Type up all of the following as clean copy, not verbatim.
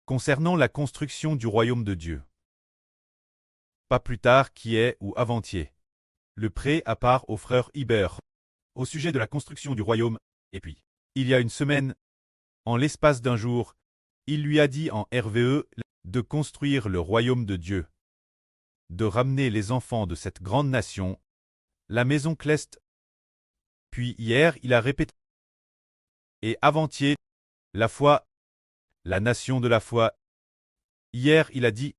Concernant la construction du royaume de Dieu. Pas plus tard qu'hier ou avant-hier. Le pré à part au frère Iber, au sujet de la construction du royaume, et puis, il y a une semaine, en l'espace d'un jour, il lui a dit en RVE de construire le royaume de Dieu, de ramener les enfants de cette grande nation, la maison Cleste. Puis hier, il a répété. Et avant-hier, la foi, la nation de la foi. Hier, il a dit,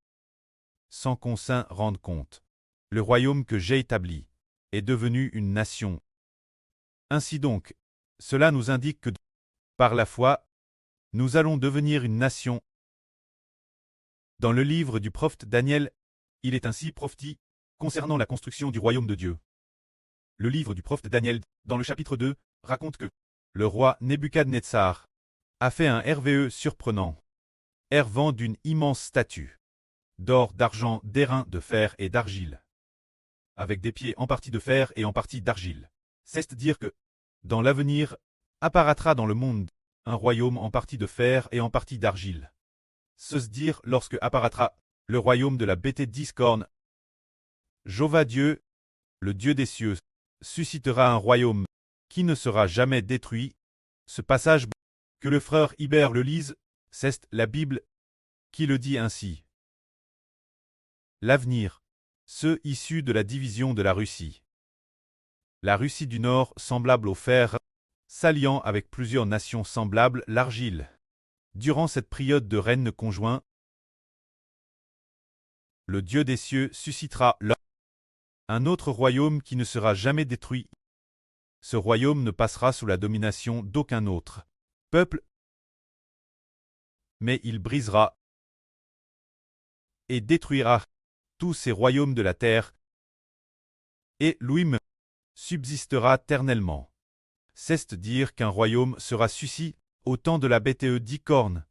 sans qu'on s'en rende compte, le royaume que j'ai établi est devenu une nation. Ainsi donc, cela nous indique que, par la foi, nous allons devenir une nation. Dans le livre du prophète Daniel, il est ainsi prophétisé concernant la construction du royaume de Dieu. Le livre du prophète Daniel, dans le chapitre 2, raconte que le roi Nebuchadnezzar a fait un RVE surprenant, ervant d'une immense statue, d'or, d'argent, d'airain, de fer et d'argile, avec des pieds en partie de fer et en partie d'argile. C'est-à-dire que, dans l'avenir, apparaîtra dans le monde un royaume en partie de fer et en partie d'argile. C'est-à-dire lorsque apparaîtra le royaume de la bêtise discorne, Jéhovah Dieu, le Dieu des cieux, suscitera un royaume qui ne sera jamais détruit. Ce passage, que le frère Iber le lise, c'est la Bible qui le dit ainsi. L'avenir, ceux issus de la division de la Russie. La Russie du Nord, semblable au fer, s'alliant avec plusieurs nations semblables, l'argile. Durant cette période de règne conjoint, le Dieu des cieux suscitera là un autre royaume qui ne sera jamais détruit. Ce royaume ne passera sous la domination d'aucun autre peuple, mais il brisera et détruira tous ces royaumes de la terre, et lui-même subsistera éternellement. C'est-à-dire qu'un royaume sera suscité au temps de la bêtise d'Icorne.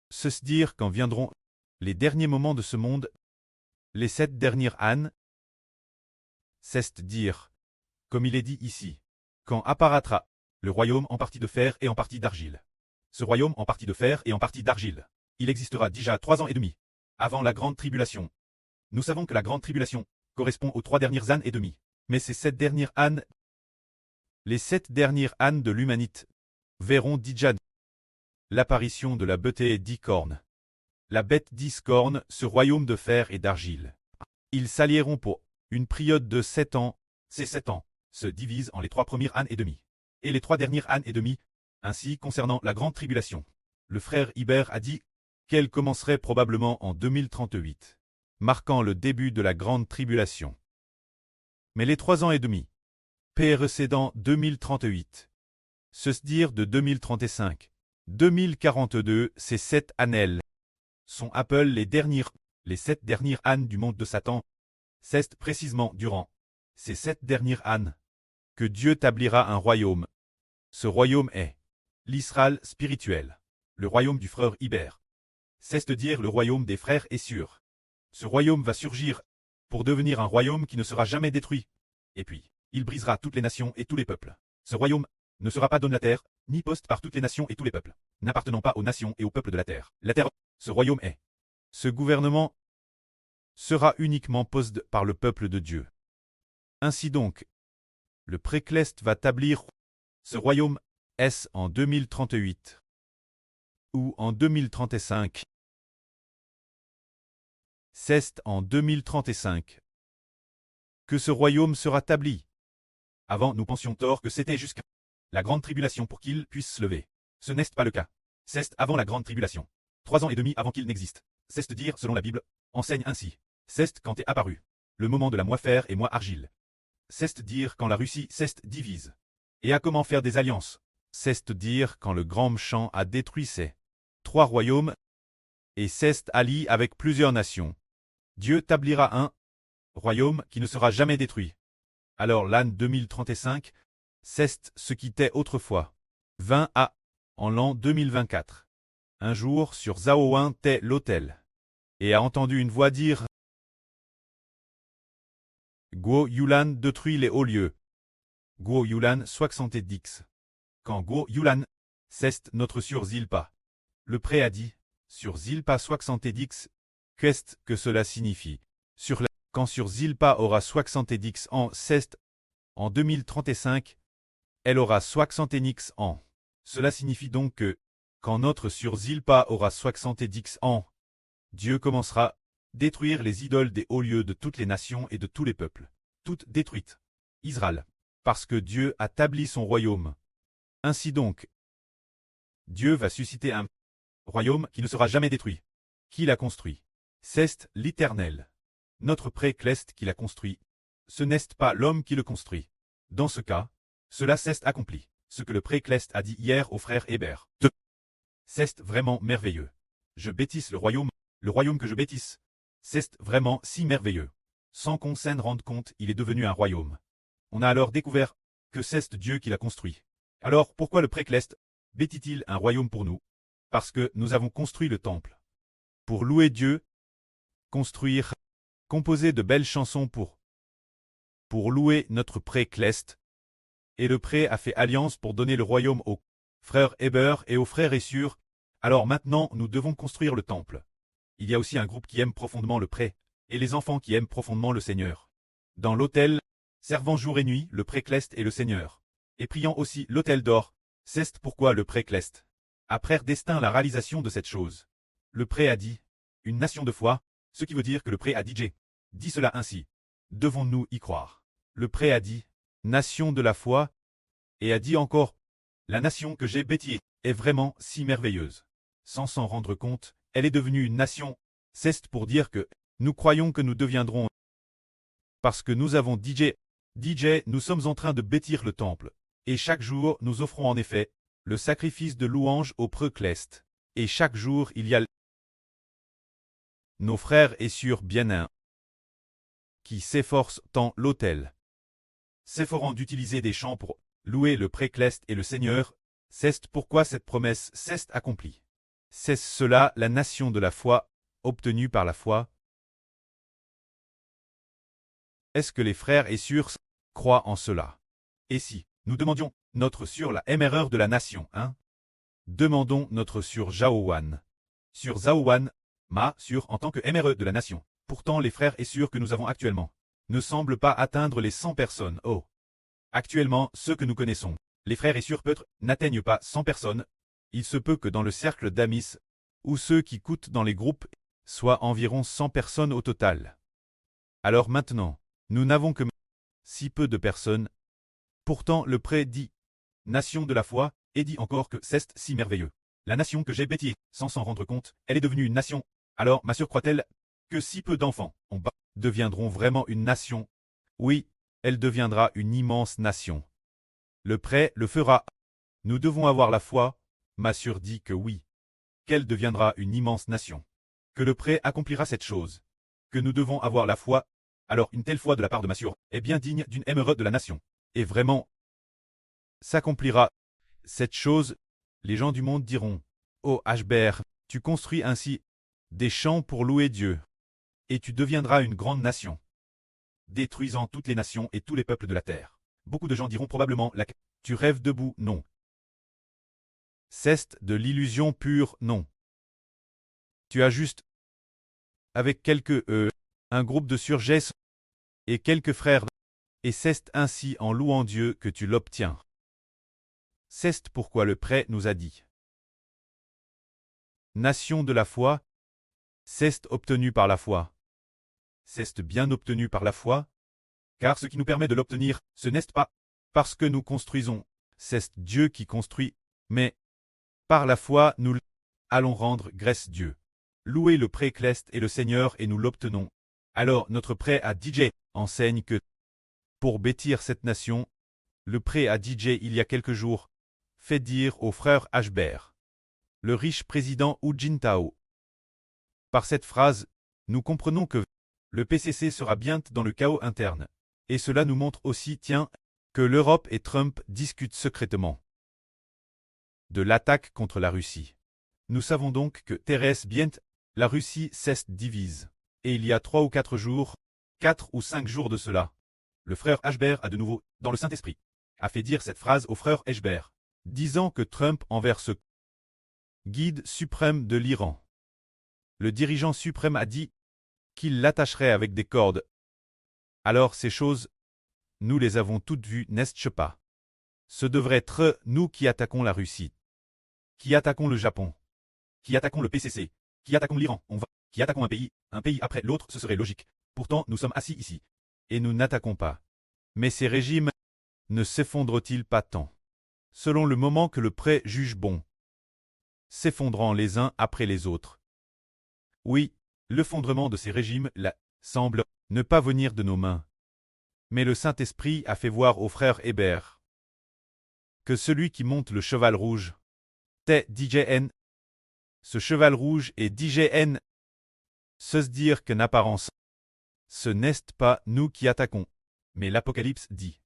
C'est-à-dire quand viendront les derniers moments de ce monde, les 7 dernières ânes, c'est-à-dire, comme il est dit ici, quand apparaîtra le royaume en partie de fer et en partie d'argile. Ce royaume en partie de fer et en partie d'argile, il existera déjà 3 ans et demi, avant la grande tribulation. Nous savons que la grande tribulation correspond aux 3 dernières ânes et demi, mais ces 7 dernières ânes, les 7 dernières ânes de l'humanité, verront déjà l'apparition de la bêtise d'Icorne. La bête d'Iscorne, ce royaume de fer et d'argile. Ils s'allieront pour une période de 7 ans. Ces 7 ans se divisent en les 3 premières ânes et demi, et les 3 dernières ânes et demi. Ainsi, concernant la grande tribulation, le frère Iber a dit qu'elle commencerait probablement en 2038, marquant le début de la grande tribulation. Mais les 3 ans et demi, précédant 2038, c'est-à-dire de 2035, 2042, ces 7 années sont appelés les 7 dernières ânes du monde de Satan. C'est précisément durant ces 7 dernières ânes que Dieu établira un royaume. Ce royaume est l'Israël spirituel, le royaume du frère Iber. C'est-à-dire le royaume des frères et sœurs. Ce royaume va surgir pour devenir un royaume qui ne sera jamais détruit. Et puis, il brisera toutes les nations et tous les peuples. Ce royaume ne sera pas donné la terre, ni poste par toutes les nations et tous les peuples, n'appartenant pas aux nations et aux peuples de la terre. La terre, ce royaume est. Ce gouvernement sera uniquement posé par le peuple de Dieu. Ainsi donc, le précleste va établir ce royaume, est-ce en 2038 ou en 2035? C'est en 2035 que ce royaume sera établi. Avant, nous pensions tort que c'était jusqu'à la grande tribulation pour qu'il puisse se lever. Ce n'est pas le cas. C'est avant la grande tribulation. 3 ans et demi avant qu'il n'existe. C'est-à-dire, selon la Bible, enseigne ainsi. C'est quand est apparu le moment de la moi fer et moi argile. C'est-à-dire quand la Russie divise. Et a comment faire des alliances. C'est-à-dire quand le grand méchant a détruit ces 3 royaumes et allié avec plusieurs nations. Dieu établira un royaume qui ne sera jamais détruit. Alors l'an 2035, c'est ce qui était autrefois. 20 à en l'an 2024. Un jour sur Zaoin t'est l'autel. Et a entendu une voix dire Guo Yulan détruit les hauts lieux. Guo Yulan 70. Quand Guo Yulan, c'est notre sur Zilpa. Le pré a dit, sur Zilpa 70 qu'est-ce que cela signifie? Quand sur Zilpa aura 70 ans, c'est en 2035, elle aura 70 ans. Cela signifie donc que, quand notre sur Zilpa aura 70 ans, Dieu commencera à détruire les idoles des hauts lieux de toutes les nations et de tous les peuples, toutes détruites. Israël, parce que Dieu a établi son royaume. Ainsi donc, Dieu va susciter un royaume qui ne sera jamais détruit. Qui l'a construit? C'est l'Éternel. Notre pré-clest qui l'a construit. Ce n'est pas l'homme qui le construit. Dans ce cas, cela s'est accompli. Ce que le pré-clest a dit hier au frère Hébert. C'est vraiment merveilleux. Je bâtisse le royaume que je bâtisse. C'est vraiment si merveilleux. Sans qu'on s'en rende compte, il est devenu un royaume. On a alors découvert que c'est Dieu qui l'a construit. Alors pourquoi le pré-clest bâtit-il un royaume pour nous? Parce que nous avons construit le temple. Pour louer Dieu, construire, composer de belles chansons pour louer notre pré-clest. Et le pré a fait alliance pour donner le royaume aux frères Hébert et aux frères Essur. Alors maintenant nous devons construire le temple. Il y a aussi un groupe qui aime profondément le pré, et les enfants qui aiment profondément le Seigneur. Dans l'autel, servant jour et nuit le pré-clest et le Seigneur. Et priant aussi l'autel d'or, c'est pourquoi le pré-clest. Après destin la réalisation de cette chose. Le pré a dit, une nation de foi, ce qui veut dire que le pré a dit cela ainsi. Devons-nous y croire? Le pré a dit, nation de la foi, et a dit encore, la nation que j'ai bâtie est vraiment si merveilleuse. Sans s'en rendre compte, elle est devenue une nation. C'est pour dire que nous croyons que nous deviendrons. Parce que nous avons nous sommes en train de bâtir le temple. Et chaque jour, nous offrons en effet le sacrifice de louange au pré-clest. Et chaque jour, il y a nos frères et sœurs bien-aimés qui s'efforcent tant l'autel. S'efforant d'utiliser des chants pour louer le pré-clest et le Seigneur, c'est pourquoi cette promesse s'est accomplie. C'est cela la nation de la foi, obtenue par la foi. Est-ce que les frères et sœurs croient en cela? Et si nous demandions notre sur la émereur de la nation, hein? Demandons notre sur Jaowan. Sur Zaowan, sur en tant que émereux de la nation. Pourtant les frères et sœurs que nous avons actuellement ne semblent pas atteindre les 100 personnes. Oh! Actuellement, ceux que nous connaissons, les frères et sœurs peut-être, n'atteignent pas 100 personnes. Il se peut que dans le cercle d'Amis, ou ceux qui coûtent dans les groupes, soit environ 100 personnes au total. Alors maintenant, nous n'avons que si peu de personnes. Pourtant le pré dit, nation de la foi, et dit encore que c'est si merveilleux. La nation que j'ai bâtie, sans s'en rendre compte, elle est devenue une nation. Alors ma sœur croit-elle que si peu d'enfants deviendront vraiment une nation? Oui, elle deviendra une immense nation. Le pré le fera. Nous devons avoir la foi. Ma sœur dit que oui. Qu'elle deviendra une immense nation. Que le pré accomplira cette chose. Que nous devons avoir la foi. Alors une telle foi de la part de ma sœur est bien digne d'une émeraude de la nation. Et vraiment, s'accomplira cette chose. Les gens du monde diront, oh Hbr, tu construis ainsi des champs pour louer Dieu. Et tu deviendras une grande nation, détruisant toutes les nations et tous les peuples de la terre. Beaucoup de gens diront probablement, tu rêves debout, non. C'est de l'illusion pure, non. Tu as juste, avec quelques un groupe de surgestes et quelques frères, et c'est ainsi en louant Dieu que tu l'obtiens. C'est pourquoi le pré nous a dit. Nation de la foi, c'est obtenu par la foi. C'est bien obtenu par la foi, car ce qui nous permet de l'obtenir, ce n'est pas parce que nous construisons, c'est Dieu qui construit, mais par la foi nous allons rendre grâce Dieu. Louer le pré-clest et le Seigneur et nous l'obtenons. Alors notre pré à DJ enseigne que pour bâtir cette nation, le pré à DJ il y a quelques jours fait dire au frère Hbr, le riche président Hu Jintao. Par cette phrase, nous comprenons que le PCC sera bientôt dans le chaos interne. Et cela nous montre aussi, que l'Europe et Trump discutent secrètement de l'attaque contre la Russie. Nous savons donc que Thérèse bientôt, la Russie cesse divise. Et il y a 3 ou 4 jours, 4 ou 5 jours de cela, le frère Hbr a de nouveau, dans le Saint-Esprit, a fait dire cette phrase au frère Hbr, disant que Trump envers ce guide suprême de l'Iran. Le dirigeant suprême a dit qu'il l'attacherait avec des cordes. Alors ces choses, nous les avons toutes vues, n'est-ce pas? Ce devrait être nous qui attaquons la Russie, qui attaquons le Japon, qui attaquons le PCC, qui attaquons l'Iran, qui attaquons un pays après l'autre, ce serait logique. Pourtant, nous sommes assis ici, et nous n'attaquons pas. Mais ces régimes ne s'effondrent-ils pas tant, selon le moment que le pré juge bon, s'effondrant les uns après les autres? Oui, l'effondrement de ces régimes-là semble ne pas venir de nos mains. Mais le Saint-Esprit a fait voir au frère Hébert que celui qui monte le cheval rouge, t'es DJN. Ce cheval rouge est DJN. Se dire qu'en apparence, ce n'est pas nous qui attaquons. Mais l'Apocalypse dit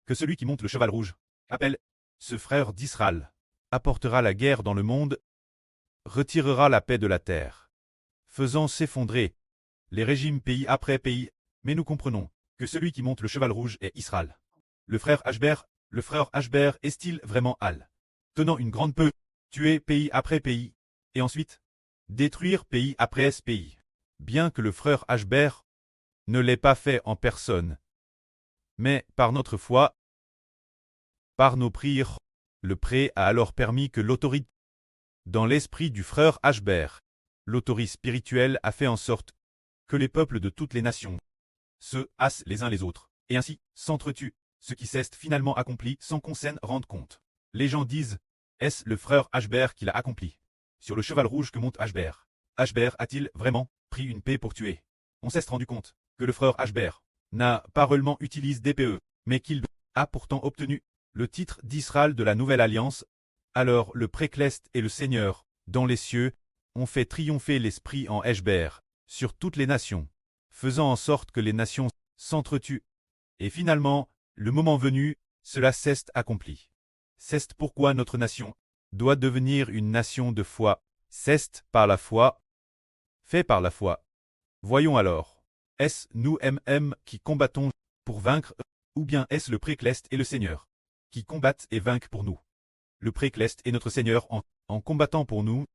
que celui qui monte le cheval rouge appelle ce frère d'Israël, apportera la guerre dans le monde, retirera la paix de la terre, faisant s'effondrer les régimes pays après pays. Mais nous comprenons que celui qui monte le cheval rouge est Israël. Le frère Ashber est-il vraiment Al, tenant une grande peu, tuer pays après pays, et ensuite détruire pays après pays, bien que le frère Ashber ne l'ait pas fait en personne. Mais par notre foi, par nos prières, le pré a alors permis que l'autorité, dans l'esprit du frère Ashber, l'autorité spirituelle a fait en sorte que les peuples de toutes les nations se hassent les uns les autres, et ainsi s'entretuent, ce qui s'est finalement accompli sans qu'on s'en rende compte. Les gens disent, est-ce le frère Ashber qui l'a accompli? Sur le cheval rouge que monte Ashber, Ashber a-t-il vraiment pris une paix pour tuer? On s'est rendu compte que le frère Ashber n'a pas réellement utilisé DPE, mais qu'il a pourtant obtenu le titre d'Israël de la Nouvelle Alliance. Alors le Précleste et le Seigneur, dans les cieux, ont fait triompher l'esprit en Ashber sur toutes les nations, faisant en sorte que les nations s'entretuent. Et finalement, le moment venu, cela s'est accompli. C'est pourquoi notre nation doit devenir une nation de foi. C'est par la foi, fait par la foi. Voyons alors, est-ce nous qui combattons pour vaincre, ou bien est-ce le Précleste et le Seigneur qui combattent et vainquent pour nous? Le Précleste est notre Seigneur en combattant pour nous.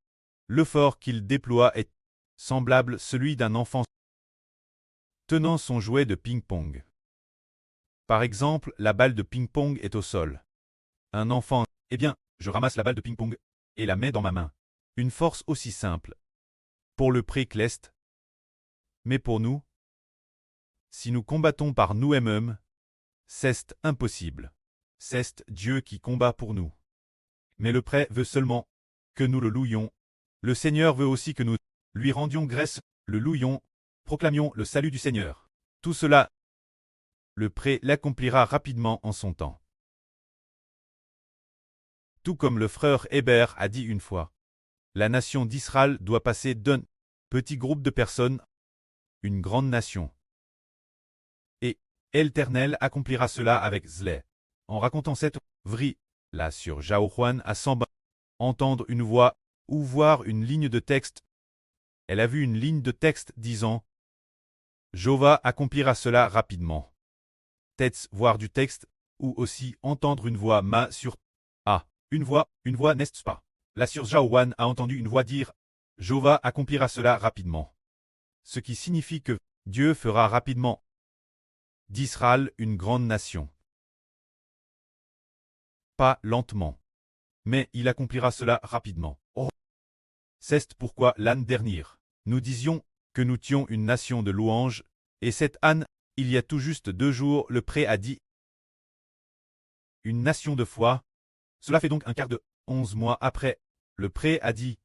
L'effort qu'il déploie est semblable celui d'un enfant tenant son jouet de ping-pong. Par exemple, la balle de ping-pong est au sol. Un enfant, eh bien, je ramasse la balle de ping-pong et la mets dans ma main. Une force aussi simple. Pour le Précleste. Mais pour nous, si nous combattons par nous-mêmes, c'est impossible. C'est Dieu qui combat pour nous. Mais le prêtre veut seulement que nous le louions. Le Seigneur veut aussi que nous lui rendions grâce, le louions, proclamions le salut du Seigneur. Tout cela, le prêtre l'accomplira rapidement en son temps. Tout comme le frère Hébert a dit une fois, la nation d'Israël doit passer d'un petit groupe de personnes, une grande nation. Et l'Éternel accomplira cela avec Zlé. En racontant cette vraie, là sur Jaojuan à Samba, entendre une voix ou voir une ligne de texte. Elle a vu une ligne de texte disant Jova accomplira cela rapidement. Peut-être voir du texte, ou aussi entendre une voix ma sur Ah, une voix, n'est-ce pas? La sur Jaojuan a entendu une voix dire Jova accomplira cela rapidement. Ce qui signifie que Dieu fera rapidement d'Israël une grande nation. Pas lentement. Mais il accomplira cela rapidement. Oh. C'est pourquoi l'année dernière, nous disions que nous étions une nation de louanges, et cette année, il y a tout juste 2 jours, le prêtre a dit une nation de foi. Cela fait donc un quart de 11 mois après, le prêtre a dit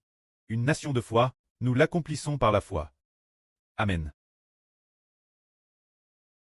une nation de foi, nous l'accomplissons par la foi. Amen.